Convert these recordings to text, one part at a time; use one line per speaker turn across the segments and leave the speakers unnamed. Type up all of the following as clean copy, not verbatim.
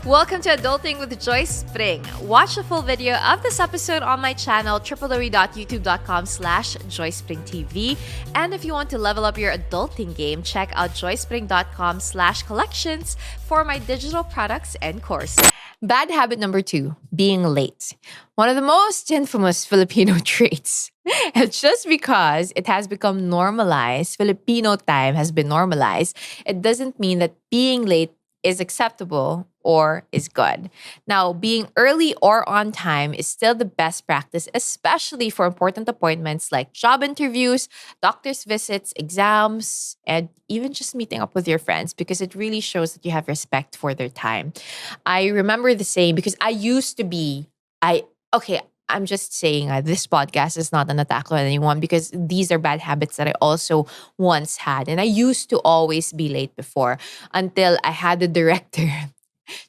Welcome to Adulting with Joyce Pring. Watch the full video of this episode on my channel, www.youtube.com/JoycePringTV. And if you want to level up your adulting game, check out joycepring.com/collections for my digital products and courses. Bad habit number 2, being late. One of the most infamous Filipino traits. It's just because it has become normalized, Filipino time has been normalized, it doesn't mean that being late is acceptable or is good. Now, being early or on time is still the best practice, especially for important appointments like job interviews, doctor's visits, exams, and even just meeting up with your friends, because it really shows that you have respect for their time. I remember the saying because I'm just saying this podcast is not an attack on anyone, because these are bad habits that I also once had. And I used to always be late before, until I had the director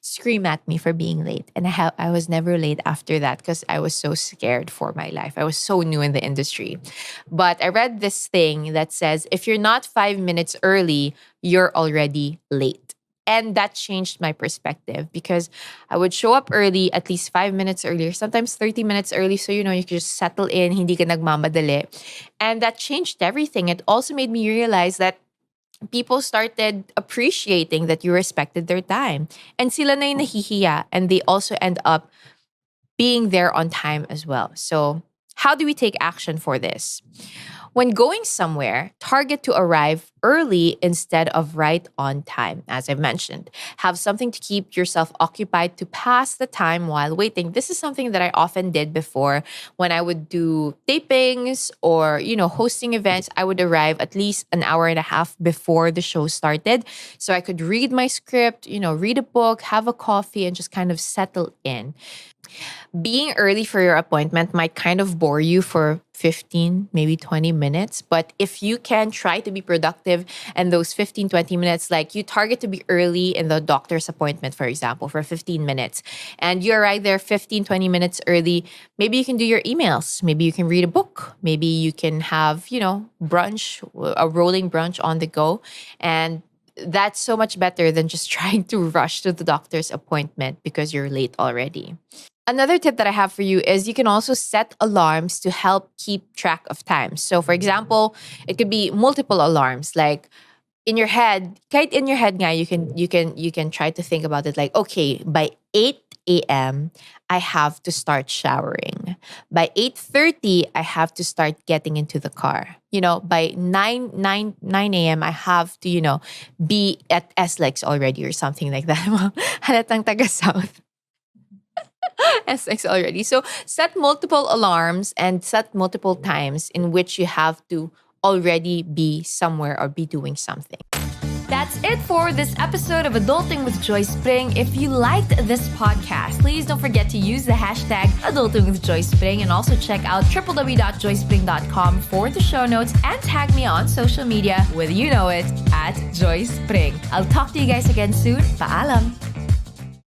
scream at me for being late. And I was never late after that because I was so scared for my life. I was so new in the industry. But I read this thing that says, if you're not 5 minutes early, you're already late. And that changed my perspective, because I would show up early, at least 5 minutes earlier, sometimes 30 minutes early. So, you could just settle in, hindi ka nagmamadali. And that changed everything. It also made me realize that people started appreciating that you respected their time. And sila na yung nahihiya, and they also end up being there on time as well. So how do we take action for this? When going somewhere, target to arrive early instead of right on time. As I've mentioned, have something to keep yourself occupied to pass the time while waiting. This is something that I often did before when I would do tapings or, hosting events. I would arrive at least an hour and a half before the show started, so I could read my script, read a book, have a coffee, and just kind of settle in. Being early for your appointment might kind of bore you for 15, maybe 20 minutes. But if you can try to be productive in those 15, 20 minutes, like you target to be early in the doctor's appointment, for example, for 15 minutes, and you arrive there 15, 20 minutes early, maybe you can do your emails. Maybe you can read a book. Maybe you can have, brunch, a rolling brunch on the go. And that's so much better than just trying to rush to the doctor's appointment because you're late already. Another tip that I have for you is you can also set alarms to help keep track of time. So for example, it could be multiple alarms, like in your head, kahit in your head nga, you can try to think about it like, okay, by 8 a.m., I have to start showering. By 8:30, I have to start getting into the car. By 9 a.m., I have to, be at SLEX already or something like that. Halatang taga-South. SX already. So set multiple alarms and set multiple times in which you have to already be somewhere or be doing something. That's it for this episode of Adulting with Joyce Pring. If you liked this podcast, please don't forget to use the hashtag Adulting with Joyce Pring, and also check out www.joycepring.com for the show notes, and tag me on social media with at Joyce Pring. I'll talk to you guys again soon. Paalam!